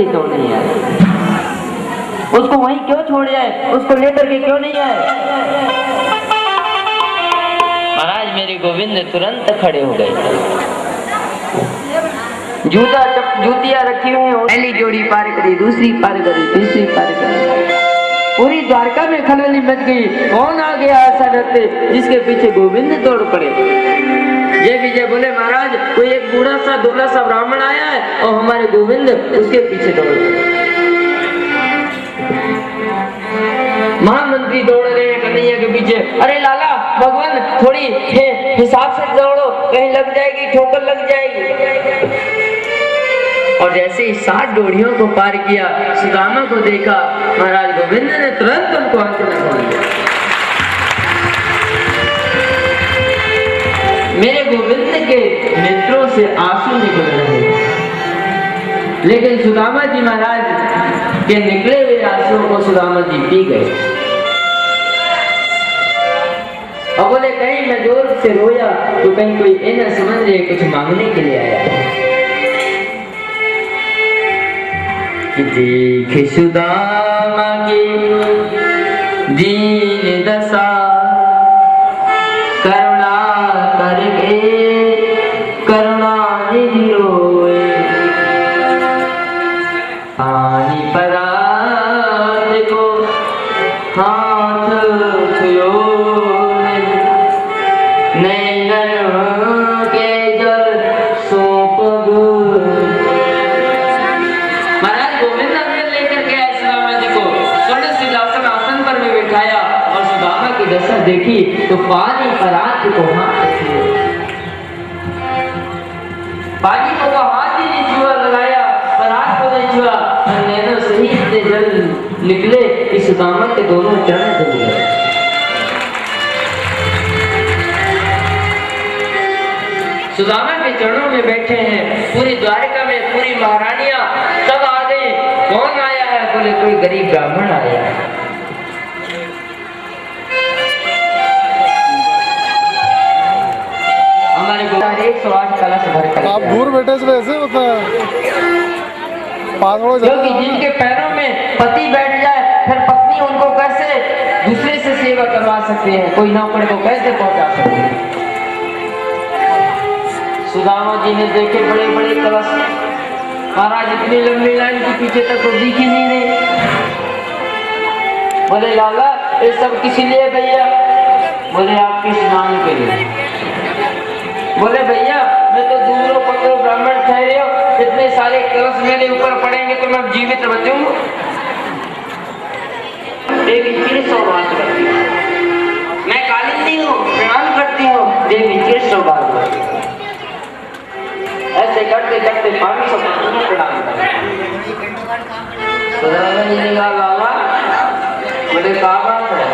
जबरदस्ती तोड़नी है। उसको वहीं क्यों छोड़ जाए, उसको लेकर के क्यों नहीं आए? महाराज मेरे गोविंद तुरंत खड़े हो गए। जूतियां रखी हुई हैं, पहली जोड़ी पार करी, दूसरी पार करी, तीसरी पार करी, पूरी द्वारका में खलबली मच गई। कौन आ गया ऐसा डरते जिसके पीछे गोविंद दौड़ पड़े। ये विजय बोले महाराज कोई एक बूढ़ा सा दुबला सा ब्राह्मण आया है और हमारे गोविंद उसके पीछे दौड़ पड़े। महामंत्री दौड़ रहे हैं कन्हैया के पीछे। अरे लाला भगवान थोड़ी हिसाब से दौड़ो, कहीं लग जाएगी, ठोकर लग जाएगी। और जैसे ही 7 डोरियों को पार किया, सुदामा को देखा, महाराज गोविंद ने तुरंत उनको हाथ में पकड़ लिया। मेरे गोविंद के नेत्रों से आंसू निकल रहे हैं, लेकिन सुदामा जी महाराज के निकले हुए आंसुओं को सुदामा जी पी गए। और बोले कहीं मैं जोर से रोया तो कहीं कोई ये न समझ ले कुछ मांगने के लिए आया है। देखे सुदामा की दीन दशा, करुणा करके करुणा निधि रोए, पानी परात को हाथ छोड़े, नैनन के जल सौंप दशा देखी तो पानी परात को हाथ पानी को तो हाथ ही नहीं छुआ, लगाया परात को नहीं छुआ, नैनों से ही इतने जल निकले कि सुदामा के दोनों चरण जल गए। सुदामा के चरणों में बैठे हैं, पूरी द्वारका में पूरी महारानियां सब आ गई। कौन आया है? बोले कोई गरीब ब्राह्मण आया है। हमारे 108 कलश भर। आप दूर बैठे से ऐसे होता है, क्योंकि जिनके पैरों में पति बैठ जाए फिर पत्नी उनको कैसे दूसरे से सेवा करवा सकते हैं, कोई नौकर को कैसे पहुंचा सकते हैं। सुदामा जी ने देखे बड़े बड़े कलश, महाराज इतनी लंबी लाइन के पीछे तक तो दिख ही नहीं रही। बोले लाला ये सब किस लिए भैया? बोले आपके स्नान के लिए। बोले भैया मैं तो दूरों पकड़ो ब्राह्मण ठहरे हो, इतने सारे कलश मेरे ऊपर पड़ेंगे तो मैं जीवित बचूंगा? देवी फिर सौभाग्य करती हूँ, मैं कालिंदी हूँ, प्रणाम करती हूँ। देवी फिर सौभाग्य ऐसे करते करते 500 प्रणाम करते। लाला बोले क्या बात है?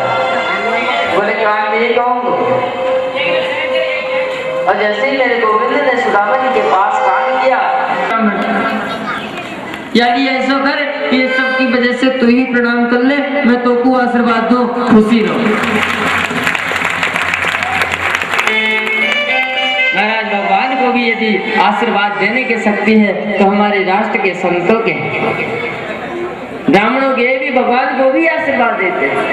बोले काम नहीं कहूँगा। और जैसे ही मेरे गोविंद ने सुदामा जी के पास काम किया, यानी ऐसा कर कि ये सब की वजह से तू ही प्रणाम कर ले, मैं तो को आशीर्वाद दो, खुशी रहो। महाराज भगवान को भी यदि आशीर्वाद देने की शक्ति है तो हमारे राष्ट्र के संतों के ब्राह्मणों के भी भगवान को भी आशीर्वाद देते हैं।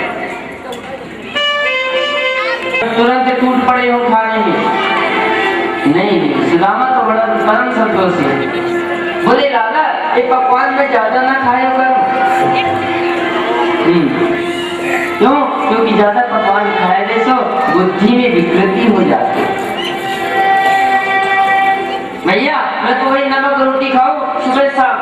तुरंत टूट पड़े हो खाने में नहीं। सुदामा तो बड़ा परम संतोषी है। बोले लाला एक पकवान में ज्यादा ना खाया करो। क्यों? क्योंकि ज्यादा पकवान खाए तो बुद्धि में विकृति हो जाती है। भैया मैं तो वही नमक रोटी खाऊं सुबह शाम।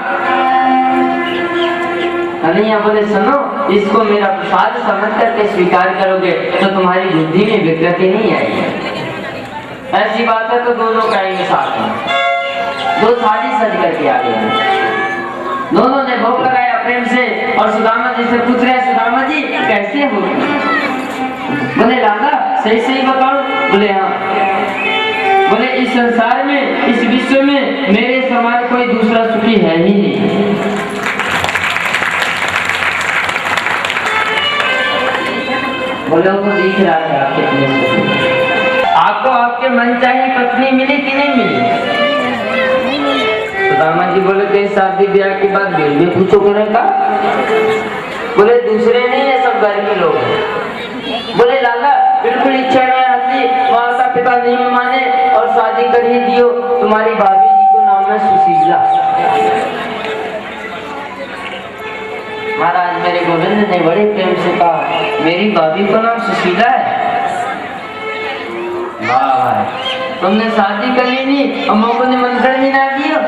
कन्हैया बोले सुनो, इसको मेरा प्रसाद समझ करके स्वीकार करोगे तो तुम्हारी बुद्धि में विकृति नहीं आएगी। ऐसी बात है तो दोनों करेंगे साथ में। 2 थाली सज करके आ गए, दोनों ने भोग लगाया प्रेम से और सुदामा जी से पूछ रहे सुदामा जी कैसे हो? बोले लाला सही सही बताओ। बोले हाँ। बोले इस संसार में इस विश्व में मेरे समान कोई दूसरा सुखी है ही नहीं। बोले वो दिख रहा है आप कितने सुखी। आपको आपके मन चाही पत्नी मिली कि नहीं मिली? सुदामा जी बोले कि शादी ब्याह के बाद बिल भी पूछो करेगा। बोले दूसरे नहीं है, सब घर के लोग हैं। बोले लाला बिल्कुल इच्छा नहीं आती, माता पिता नहीं माने और शादी कर ही दियो, तुम्हारी भाभी जी को नाम है सुशीला। महाराज मेरे गोविंद ने बड़े प्रेम से कहा, मेरी भाभी का नाम सुशीला है? वाह भाई, तुमने शादी कर ली नहीं और मोको निमंत्रण भी ना दियो।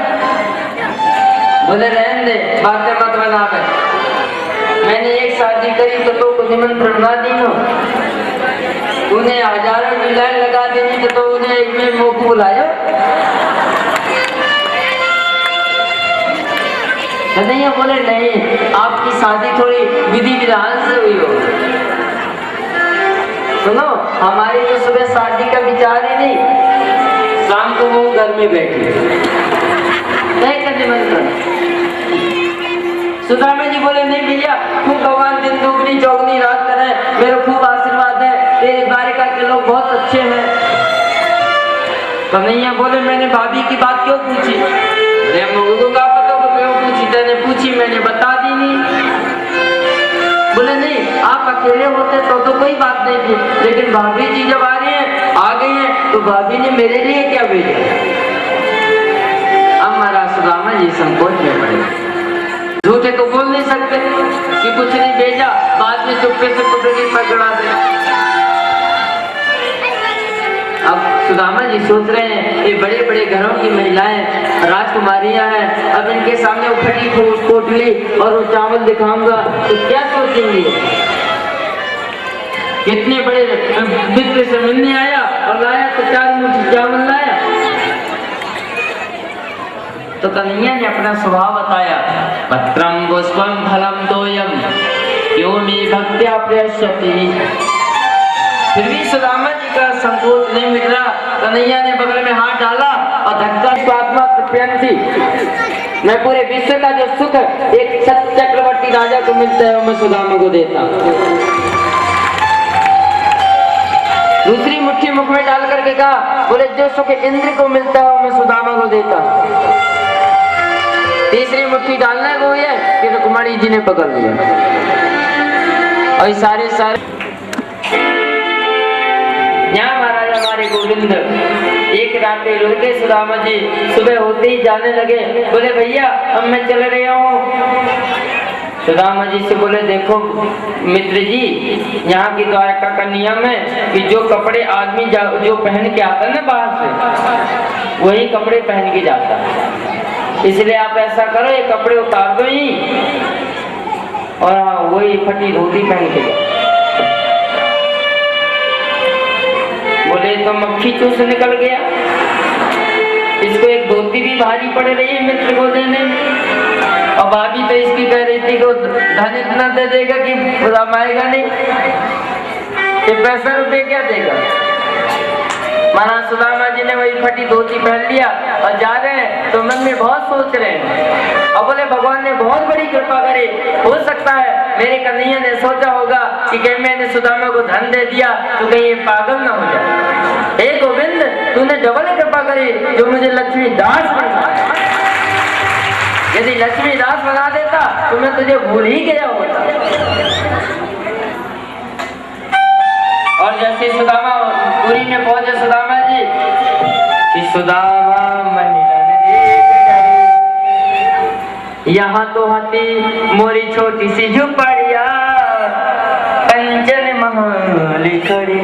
बोले रहने दे, बातें मत बना पे। मैंने एक शादी करी तो को निमंत्रण ना दियो, तूने हजारों की लाइन लगा देनी तो उन्हें एक में मोको बुलायो। नहीं बोले नहीं, आपकी शादी थोड़ी विधि विधान से हुई हो। सुनो, हमारी तो सुबह शादी का विचार ही नहीं, शाम को वो घर में बैठी निमंत्रण। सुदामा जी बोले नहीं भैया, खूब भगवान दिन दुगनी चौगनी रात करे, मेरे खूब आशीर्वाद है, तेरे द्वारिका के लोग बहुत अच्छे हैं। कन्हैया बोले मैंने भाभी की बात क्यों पूछी? मुझको क्या पता क्यों पूछी? तेने पूछी, मैंने बता दी नहीं। बोले नहीं, आप अकेले होते तो कोई बात नहीं थी, लेकिन भाभी जी जब आ रही है, आ गई है, तो भाभी ने मेरे लिए क्या भेजा? अब महाराज सुदामा जी संकोच में पड़े, झूठे तो बोल नहीं सकते कि कुछ नहीं भेजा, बाद में चुप्पे से कुटुंबी पकड़ा दे। अब सुदामा जी सोच रहे हैं, ये बड़े बड़े घरों की महिलाएं राजकुमारियां हैं, अब इनके सामने उखड़ी पोटली और वो चावल दिखाऊंगा तो क्या सोचेंगे? कितने बड़े मित्र से मिलने आया और लाया तो 4 मुट्ठी चावल लाया। तो कन्हैया ने अपना स्वभाव बताया, पत्रम पुष्पम फलम तोयम क्यों मे भक्त्या प्रयस्यति। फिर भी सुदामा जी का संकोच नहीं मिट रहा। कन्हैया ने बगल में हाथ डाला और धक्का स्वात्मा थी, मैं पूरे विश्व का जो सुख एक सत चक्रवर्ती राजा को मिलता है, मैं सुदामा को देता। दूसरी मुट्ठी मुख में डाल करके कहा, बोले जो सुख इंद्र को मिलता है मैं सुदामा को देता। तीसरी मुट्ठी डालने को है कि रुक्मणी जी ने पकड़ लिया। और सारे यहाँ महाराज हमारे गोविंद एक रात रुक गए। सुदामा जी सुबह होते ही जाने लगे, बोले भैया अब मैं चल रहा हूँ। सुदामा जी से बोले देखो मित्र जी, यहाँ की द्वारका का नियम है कि जो कपड़े आदमी जो पहन के आता है ना बाहर से, वही कपड़े पहन के जाता है, इसलिए आप ऐसा करो ये कपड़े उतार दो ही और वही फटी धोती पहन के जाओ। बोले तो मक्खी चूस निकल गया, इसको एक धोती भी भारी पड़ रही है मित्र को देने में, और भाभी तो इसकी कह रही थी को धन इतना दे देगा कि रमाएगा नहीं, ये पैसा रुपये क्या देगा। महाराज सुदामा जी ने वही फटी धोती पहन लिया और जा रहे हैं तो मन में बहुत सोच रहे हैं, और बोले भगवान ने बहुत बड़ी कृपा करी, हो सकता है मेरे कन्हैया ने सोचा होगा कि कहीं मैंने सुदामा को धन दे दिया तो कहीं ये पागल ना हो जाए। हे गोविंद, तूने डबल कृपा करी जो मुझे लक्ष्मी दास बना। यदि लक्ष्मी दास बना देता तो मैं तुझे भूल ही गया होता। और जैसे सुदामा पुरी में पहुंचे सुदामा जी, कि सुदामा यहाँ तो हती मोरी छोटी सी झुपड़िया कंचन महली खड़ी।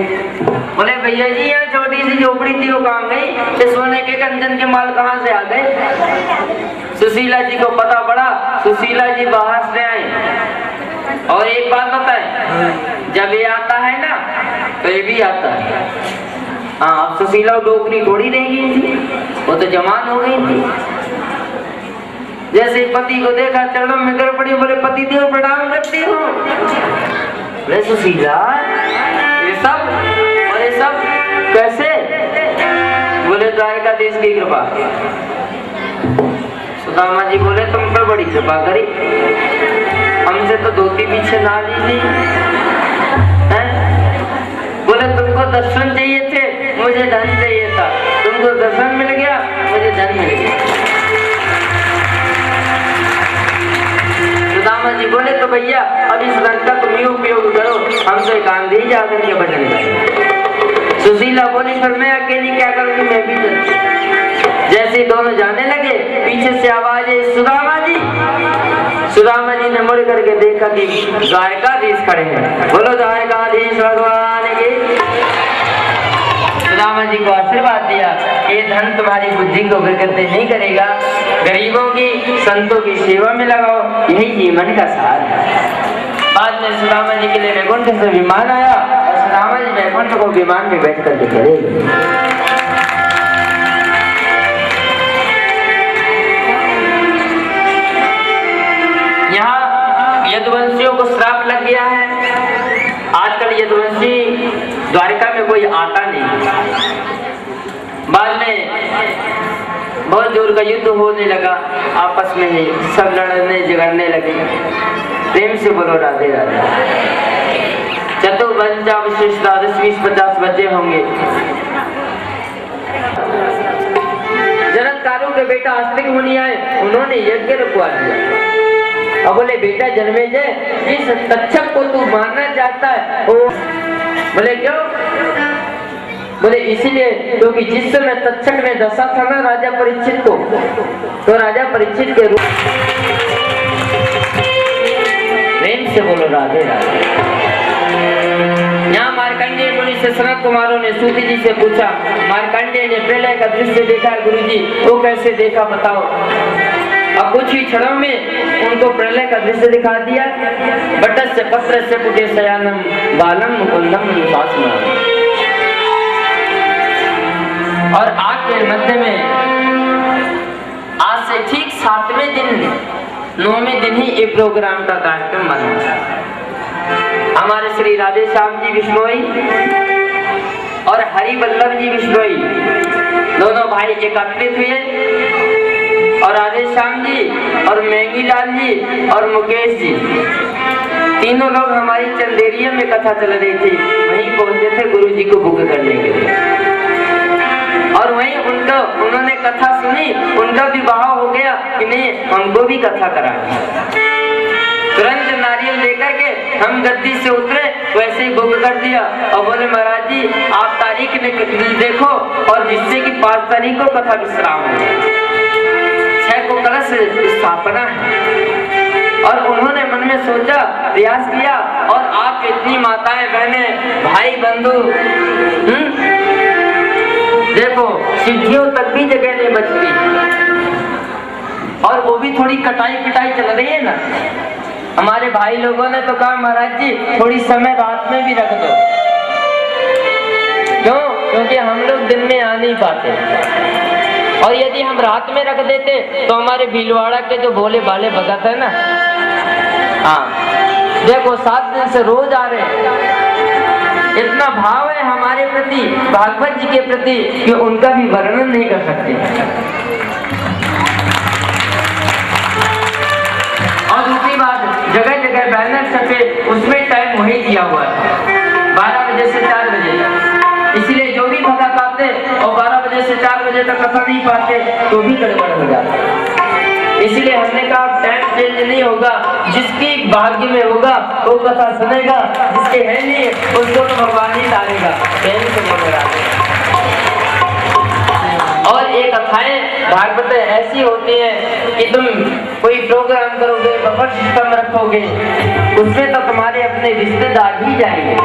बोले भैया जी यहाँ छोटी सी झोपड़ी थी, वो कहाँ गई? सोने के कंचन के माल कहाँ से आ गए? सुशीला जी को पता पड़ा, सुशीला जी बाहर से आई। और एक बात बताए, जब ये आता है ना तो ये भी आता है। हाँ, अब सुशीला डोकरी थोड़ी रह गई थी, वो तो जवान हो गई थी। जैसे पति को देखा चरणों में गिर पड़ी, बोले पति देव प्रणाम करती हूँ। बोले सुशीला ये सब कैसे? बोले द्वारकाधीश की कृपा। सुदामा जी बोले तुम पर बड़ी कृपा करी, हमसे तो धोती पीछे ना ली थी। बोले तुमको दर्शन चाहिए थे, मुझे धन चाहिए था। तुमको दर्शन मिल गया, मुझे धन मिल गया। भैया अब इस रंग का तुम ही उपयोग करो, हम तो एकांत जाकर के भजन करें। सुशीला बोली फिर मैं अकेली क्या करूंगी, मैं भी चलती। जैसे दोनों जाने लगे पीछे से आवाज है सुदामा जी। सुदामा जी ने मुड़ करके देखा कि द्वारकाधीश खड़े हैं। बोलो द्वारकाधीश भगवान की। सुदामा जी को आशीर्वाद दिया, ये धन तुम्हारी बुद्धि को विकृति नहीं करेगा, गरीबों की संतों की सेवा में लगाओ, यही जीवन का सार है। बाद में सुदामा जी के लिए वैकुंठ से विमान आया और सुदामा जी वैकुंठ को विमान में बैठ करके चले। यहाँ यदुवंशियों को श्राप लग गया है। आजकल यदुवंशी द्वारका में कोई आता नहीं। बाद में बहुत जोर का युद्ध होने लगा, आपस में ही सब लड़ने झगड़ने लगे। प्रेम से बोलो राधे राधे। चतुर्भुजा विशेषता 10-20-50 बच्चे होंगे। जनकारों के बेटा आस्तिक मुनि आए, उन्होंने यज्ञ रुकवा दिया। अब बोले बेटा जन्मेजय, इस तक्षक को तू मारना चाहता है? बोले क्यों? बोले इसीलिए क्योंकि जिस समय तक्षक ने दसा था ना राजा परीक्षित को, तो राजा परीक्षित के रूप। प्रेम से बोलो राधे राधे। यहाँ मार्कंडेय मुनि से सनत कुमारों ने सूत जी से पूछा, मार्कंडेय ने प्रलय का दृश्य देखा है गुरुजी, वो कैसे देखा बताओ। अब कुछ ही क्षणों में उनको प्रलय का दृश्य दिखा दिया। बटस्य पत्रस्य पुटे शयानम बालम मुकुंदम उपासना। और आग के मध्य में आज से ठीक 7वें दिन 9वें दिन ही एक प्रोग्राम का कार्यक्रम बना। हमारे श्री राधे श्याम जी बिश्नोई और हरि वल्लभ जी बिश्नोई दोनों भाई एकत्रित हुए और राधे श्याम जी और मेंगीलाल जी और मुकेश जी तीनों लोग हमारी चंदेरिया में कथा चल रही थी, वहीं पहुंचे थे गुरु जी को बुक करने के लिए। और वहीं उन्होंने कथा सुनी, उनका विवाह हो गया कि नहीं हमको भी कथा करानी। तुरंत नारियल लेकर के हम गद्दी से उतरे, वैसे ही बुक कर दिया और बोले महाराज जी आप तारीख देखो और जिससे कि 5 तारीख को कथा विश्राम हो, 6 को कलश स्थापना है। और उन्होंने मन में सोचा, प्रयास किया और आप इतनी माताएं बहनें भाई बंधु देखो सिद्धियों तक भी जगह नहीं बचती, और वो भी थोड़ी कटाई पिटाई चल रही है ना। हमारे भाई लोगों ने तो कहा महाराज जी थोड़ी समय रात में भी रख दो। क्यों? क्योंकि हम लोग दिन में आ नहीं पाते, और यदि हम रात में रख देते तो हमारे भीलवाड़ा के जो भोले भाले भगत है ना, हाँ देखो 7 दिन से रोज आ रहे हैं। इतना भाव है हमारे प्रति, भागवत जी के प्रति, कि उनका भी वर्णन नहीं कर सकते। और दूसरी बात, जगह जगह बैनर छपे, उसमें टाइम वही दिया हुआ है 12 बजे से 4 बजे तक। इसलिए जो भी भगत आते और 12 बजे से 4 बजे तक कथा नहीं पाते तो भी गड़बड़ हो जाता। इसलिए हमने कहा टाइम चेंज नहीं होगा, जिसकी भाग्य में होगा वो कथा सुनेगा, जिसके है नहीं उसको तो भगवान ही डालेगा। और एक कथाएं भागवत ऐसी होती है कि तुम कोई प्रोग्राम करोगे, बफर सिस्टम रखोगे, उसमें तो तुम्हारे अपने रिश्तेदार ही जाएंगे।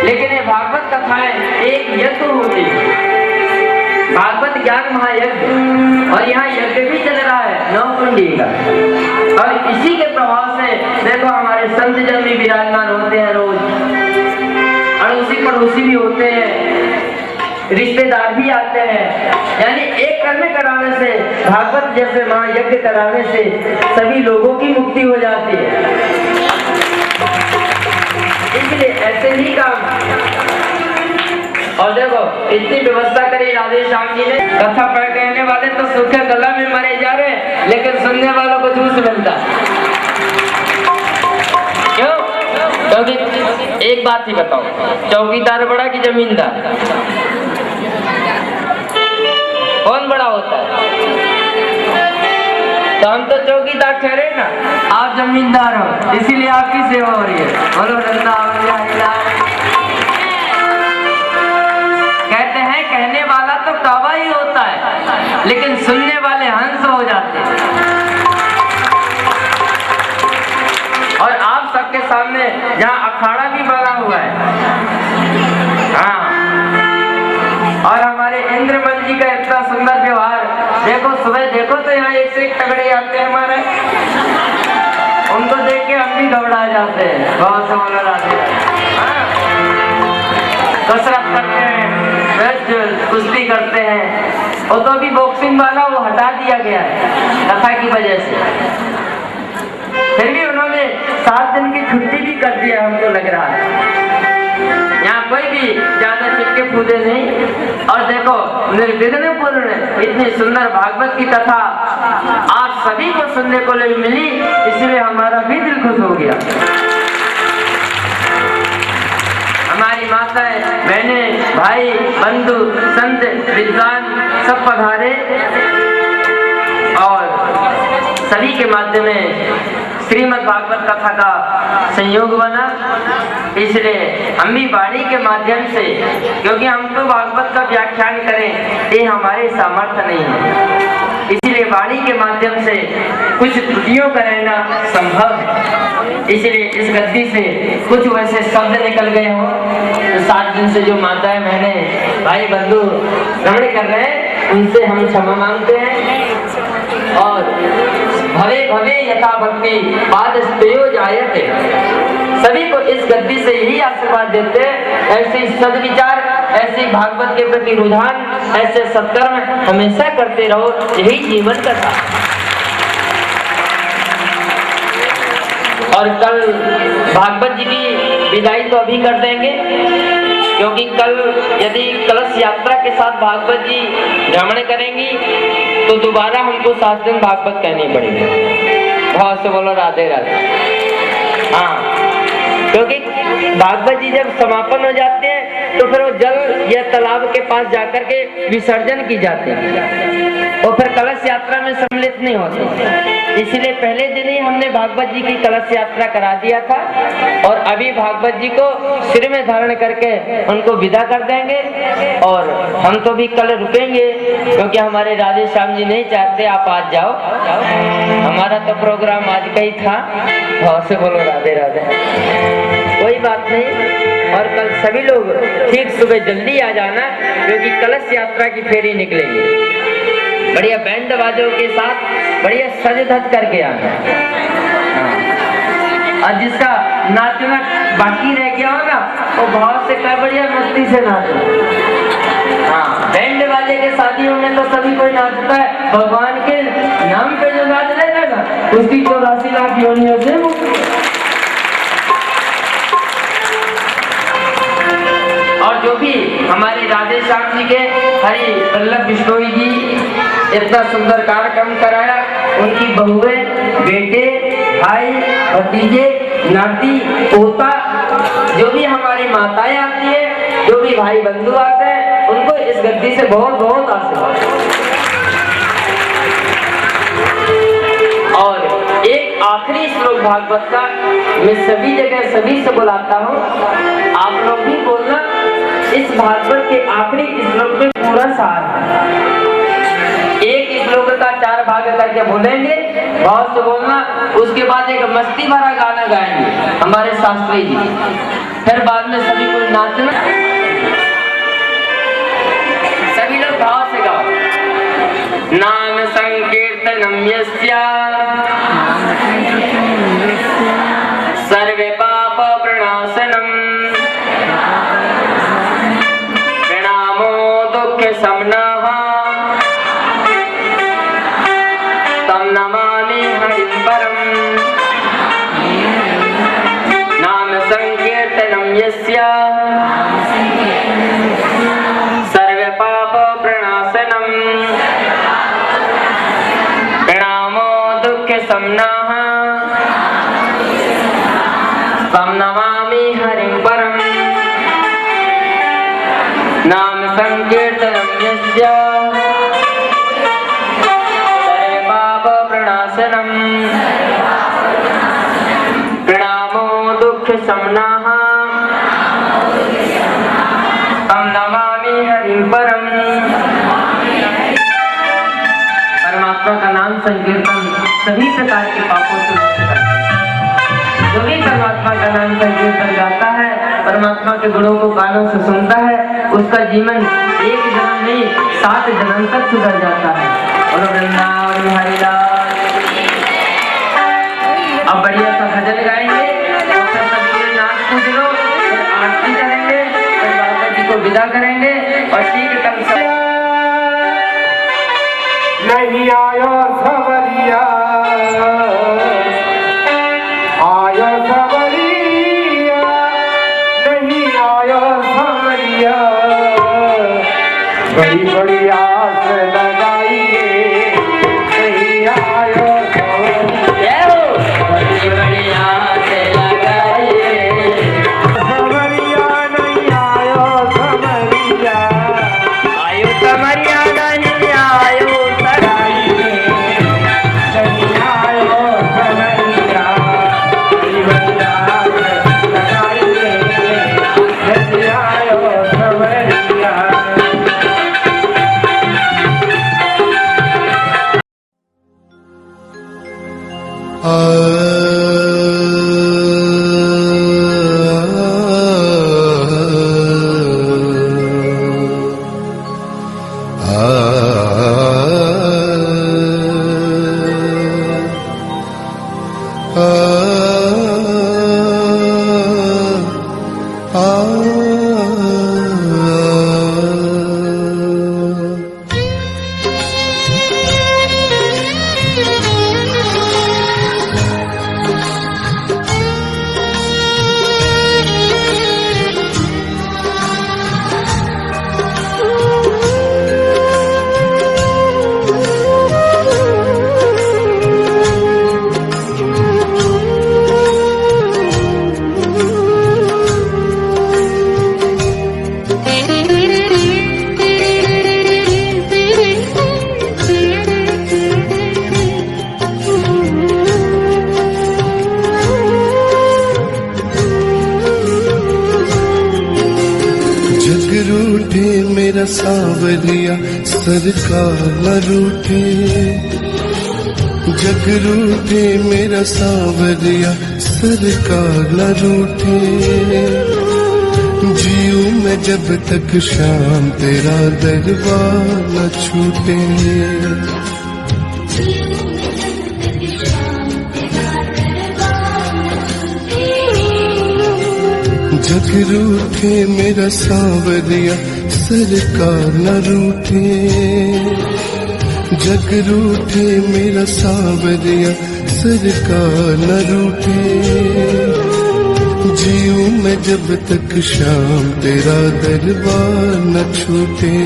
लेकिन ये भागवत कथाएं एक यज्ञ होती है, भागवत ज्ञान महायज्ञ, और यहाँ यज्ञ भी चल रहा है 9 कुंडी का। और इसी के प्रभाव से देखो हमारे संत जन भी विराजमान होते हैं रोज, अड़ोसी पड़ोसी भी होते हैं, रिश्तेदार भी आते हैं। यानी एक कर्म कराने से, भागवत जैसे महायज्ञ कराने से सभी लोगों की मुक्ति हो जाती है। इसलिए ऐसे ही काम। और देखो इतनी व्यवस्था करी राधे श्याम जी ने, कथा पढ़ कहने वाले तो सूखे गला में मरे जा रहे हैं, लेकिन सुनने वालों को जूस मिलता। क्यों? क्योंकि एक बात ही बताओ, चौकीदार बड़ा कि जमींदार? कौन बड़ा होता है? तो हम तो चौकीदार ठहरे ना, आप जमींदार हो, इसीलिए आपकी सेवा हो रही है। बोलो वृंदावन बिहारी लाल। कहते हैं कहने वाला तो कौवा ही होता है, लेकिन सुनने वाले हंस हो जाते हैं। और आप सबके सामने यहाँ अखाड़ा भी बना हुआ है। हाँ, और हमारे इंद्रमल जी का इतना सुंदर व्यवहार देखो, सुबह देखो तो यहाँ एक से एक तगड़े आते हैं हमारे, उनको देख के हम भी घबरा जाते हैं। बहुत से बोलो राधे। हाँ, कसरत करते हैं, कुश्ती करते हैं, और तो अभी बॉक्सिंग वाला वो हटा दिया गया है कथा की वजह से। फिर भी उन्होंने 7 दिन की छुट्टी भी कर दिया, हमको लग रहा है। यहाँ कोई भी ज्यादा चिपके कूदे नहीं। और देखो निर्विघ्न पूर्ण इतनी सुंदर भागवत की कथा आप सभी को सुनने को मिली, इसलिए हमारा भी दिल खुश हो गया। हमारी माताएं, बहनें, भाई, बंधु, संत, विद्वान सब पधारे और सभी के माध्यम में श्रीमद् भागवत कथा का संयोग बना। इसलिए हम भी वाणी के माध्यम से, क्योंकि हम तो भागवत का व्याख्यान करें ये हमारे सामर्थ्य नहीं है, इसलिए वाणी के माध्यम से कुछ त्रुटियों का रहना संभव है। इसलिए इस गद्दी से कुछ वैसे शब्द निकल गए हों तो 7 दिन से जो माताएं, बहनें, भाई, बंधु भ्रमण कर रहे हैं, उनसे हम क्षमा मांगते हैं। और भवे भवे यथा भक्ति पाद स्तयो जायते, सभी को इस गद्दी से यही आशीर्वाद देते हैं, ऐसे सद्विचार, ऐसे भागवत के प्रति रुझान, ऐसे सत्कर्म हमेशा करते रहो, यही जीवन कथा। और कल भागवत जी की विदाई तो अभी कर देंगे, क्योंकि कल यदि कलश यात्रा के साथ भागवत जी भ्रमण करेंगी तो दोबारा हमको 7 दिन भागवत कहनी पड़ेगी। बहुत से बोलो राधे राधे। हाँ, क्योंकि भागवत जी जब समापन हो जाते हैं तो फिर वो जल या तालाब के पास जाकर के विसर्जन की जाती है और फिर कलश यात्रा में सम्मिलित नहीं होते। इसीलिए पहले दिन ही हमने भागवत जी की कलश यात्रा करा दिया था और अभी भागवत जी को सिर में धारण करके उनको विदा कर देंगे। और हम तो भी कल रुकेंगे, क्योंकि हमारे राधे श्याम जी नहीं चाहते आप आज जाओ, हमारा तो प्रोग्राम आज का ही था। बहुत से बोलो राधे राधे। कोई बात नहीं, और कल सभी लोग ठीक सुबह जल्दी आ जाना, क्योंकि कलश यात्रा की फेरी निकलेगी। बढ़िया बैंड बाजों के साथ बढ़िया सज धज करके आना। और जिसका नाचना बाकी रह गया होगा वो बहुत से कर बढ़िया मस्ती से नाचो। हाँ, बैंड बाजे के शादियों में तो सभी कोई नाचता है, भगवान के नाम पे जो नाच लेगा ना उसकी 84 लाख योनियों से और जो भी हमारे राधे श्याम जी के हरि वल्लभ बिश्नोई जी इतना सुंदर कार्यक्रम कराया, उनकी बहुएं, बेटे, भाई, भतीजे, नाती, पोता, जो भी हमारी माताएं आती है, जो भी भाई बंधु आते हैं, उनको इस गद्दी से बहुत बहुत आशीर्वाद। और एक आखिरी श्लोक भागवत का मैं सभी जगह सभी से बुलाता हूँ, आप लोग भी बोलना। इस भागवत के आखिरी श्लोक में पूरा सार है। एक श्लोक का 4 भाग करके बोलेंगे, बहुत से बोलना। उसके बाद एक मस्ती भरा गाना गाएंगे हमारे शास्त्री जी, फिर बाद में सभी को नाचना। सभी लोग भाव से गाओ। नाम संकीर्तनम यस्या सर्वे पाप प्रणाशनम प्रणामो दुख शमनः तम नमामि हरिं परम। नाम संकीर्तनम यस्या सर्वे पाप प्रणाशनम प्रणामो दुख शमनः तम नमामि हरिं परम। नाम संकीर्तनम यस्या सर्वे पाप प्रणाशनम संकीर्तन सभी प्रकार के पापों से मुक्त करता है। जो भी परमात्मा का नाम संकीर्तन गाता है, परमात्मा के गुणों को कानों से सुनता है, उसका जीवन एक जन्म नहीं 7 जन्म तक सुधर जाता है। और वृंदावन हरि लाल। अब बढ़िया सा भजन गाएंगे, फिर सबके नाच कूद लो, फिर आरती करेंगे, फिर बाबा जी को विदा करेंगे और ठीक कल से नहीं आयो सवरिया, आयो सवरिया, नहीं आयो सवरिया, बड़ी बड़ी आस लगाइए, नहीं आयो सवरिया, बड़ी बड़ी आस लगाइए, सवरिया नहीं आयो सवरिया, आयो समरिया नहीं आयो सराइए, नहीं आयो सवरिया, बड़ी बड़ी आस लगाइए, नहीं आयो सवरिया। रूठे मेरा सांवरिया सरकार न रूठे, जग रूठे मेरा सांवरिया सरकार न रूठे, जीऊं मैं जब तक शाम तेरा दरबार न छूटे। जग रूठे मेरा सांवरिया सरकार न रूठे, जग रूठे मेरा सांवरिया सरकार न रूठे, जीऊं मैं जब तक शाम तेरा दरबार न छूटे।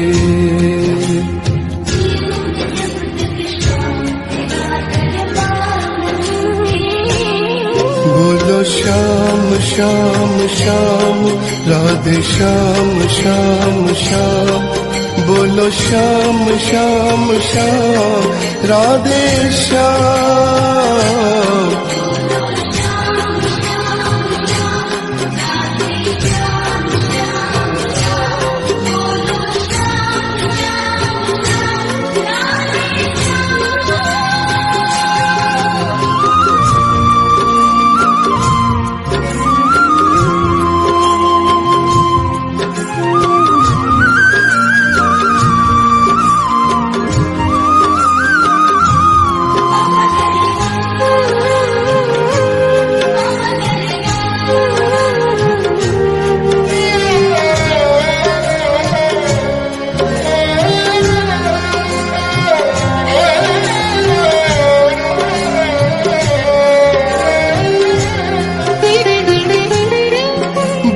बोलो श्याम श्याम श्याम राधे श्याम श्याम श्याम, बोलो श्याम श्याम श्याम राधे श्याम।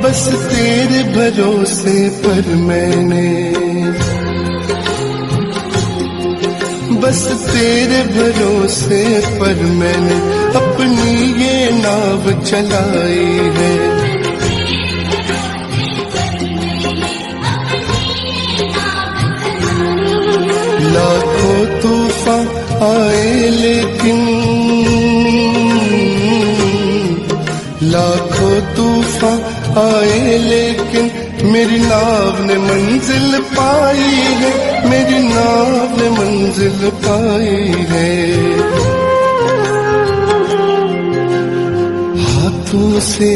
बस तेरे भरोसे पर मैंने, बस तेरे भरोसे पर मैंने अपनी ये नाव चलाई है। लाखों तूफान आए लेकिन, लाखों तूफान आए लेकिन मेरी नाव ने मंजिल पाई है, मेरी नाव ने मंजिल पाई है। हाथों से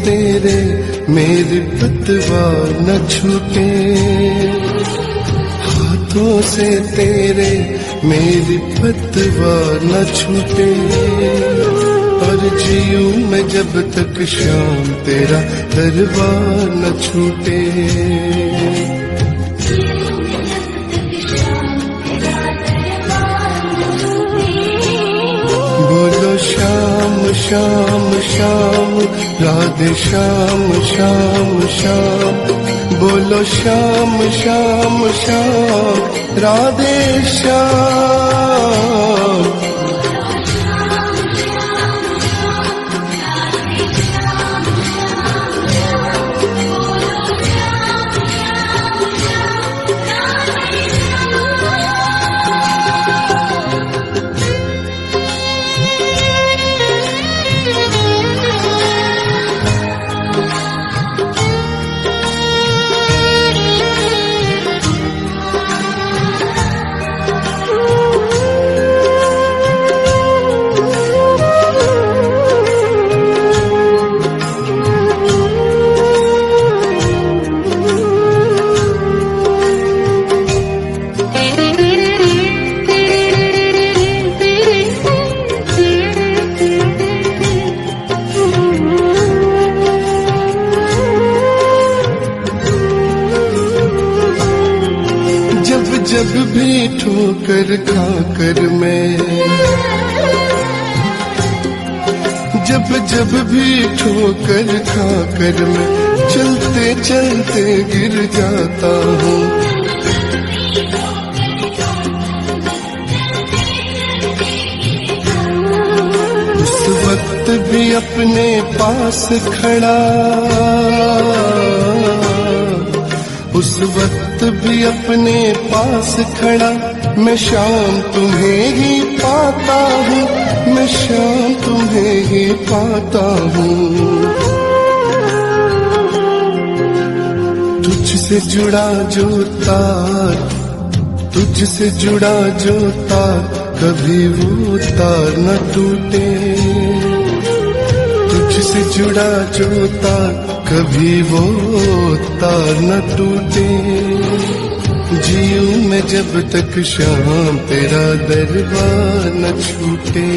तेरे मेरी पतवार न छूटे, हाथों से तेरे मेरी पतवार न छूटे। और जीऊं मैं जब तक शाम तेरा दरबार न छूटे। बोलो शाम शाम शाम राधे श्याम श्याम श्याम, बोलो श्याम श्याम श्याम राधे श्याम। जब भी ठोकर खाकर मैं, जब भी ठोकर खाकर मैं चलते चलते गिर जाता हूँ। उस वक्त भी अपने पास खड़ा, उस वक्त भी अपने पास खड़ा, मैं शाम तुम्हें ही पाता हूँ, मैं शाम तुम्हें ही पाता हूँ। तुझसे जुड़ा जो तार, तुझसे जुड़ा जो तार, कभी वो तार न टूटे। तुझसे जुड़ा जो तार, कभी वो तार न टूटे। जीऊं मैं जब तक शाम तेरा दरबार न छूटे।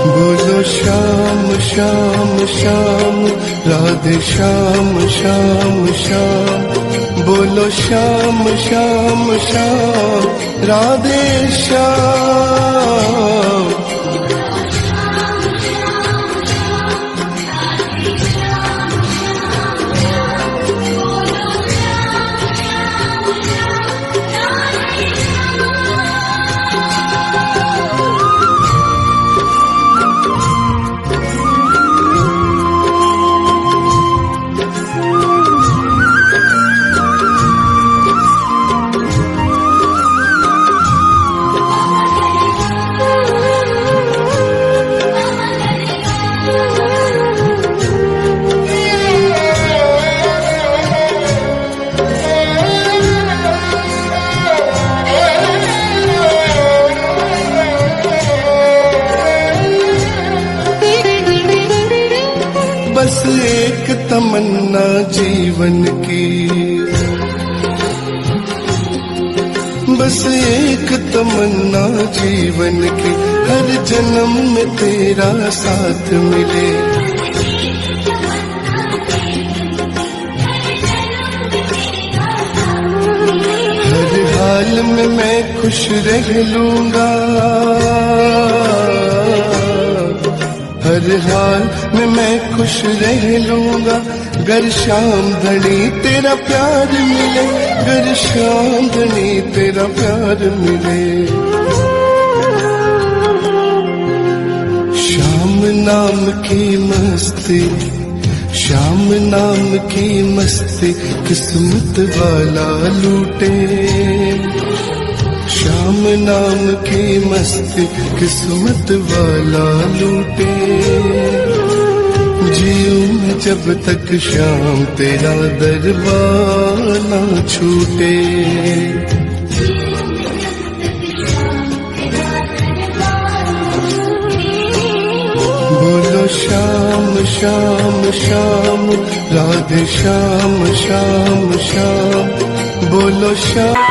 बोलो श्याम श्याम श्याम राधे श्याम श्याम श्याम, बोलो श्याम श्याम श्याम राधे श्याम। बस एक तमन्ना जीवन की, बस एक तमन्ना जीवन की, हर जन्म में तेरा साथ मिले। हर हाल में मैं खुश रह लूंगा, हर हाल में मैं खुश रह लूंगा। गर शाम धनी तेरा प्यार मिले, गर शाम धनी तेरा प्यार मिले। शाम नाम की मस्ती, शाम नाम की मस्ती किस्मत वाला लूटे। श्याम नाम की मस्ती किस्मत वाला लूटे, जीऊं मैं जब तक श्याम तेरा दरबार ना छूटे। बोलो श्याम श्याम श्याम, राधे श्याम श्याम श्याम, बोलो श्याम।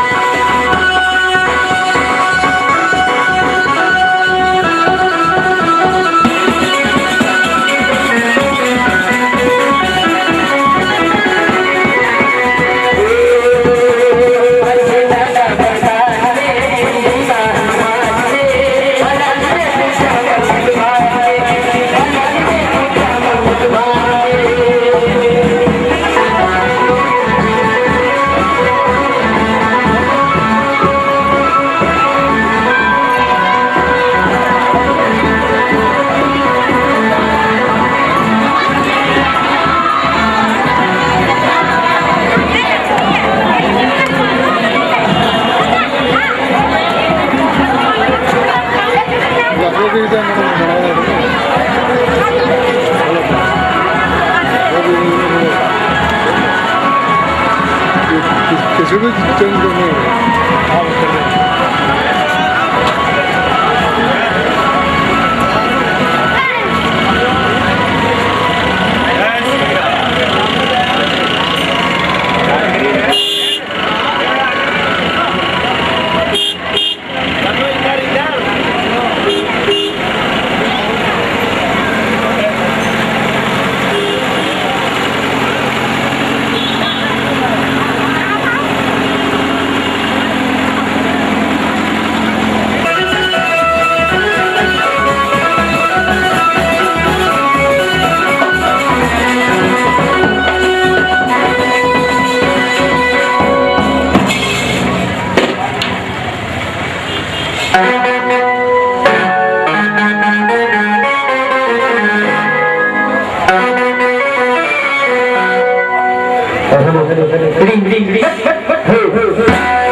Ring, ring, ring.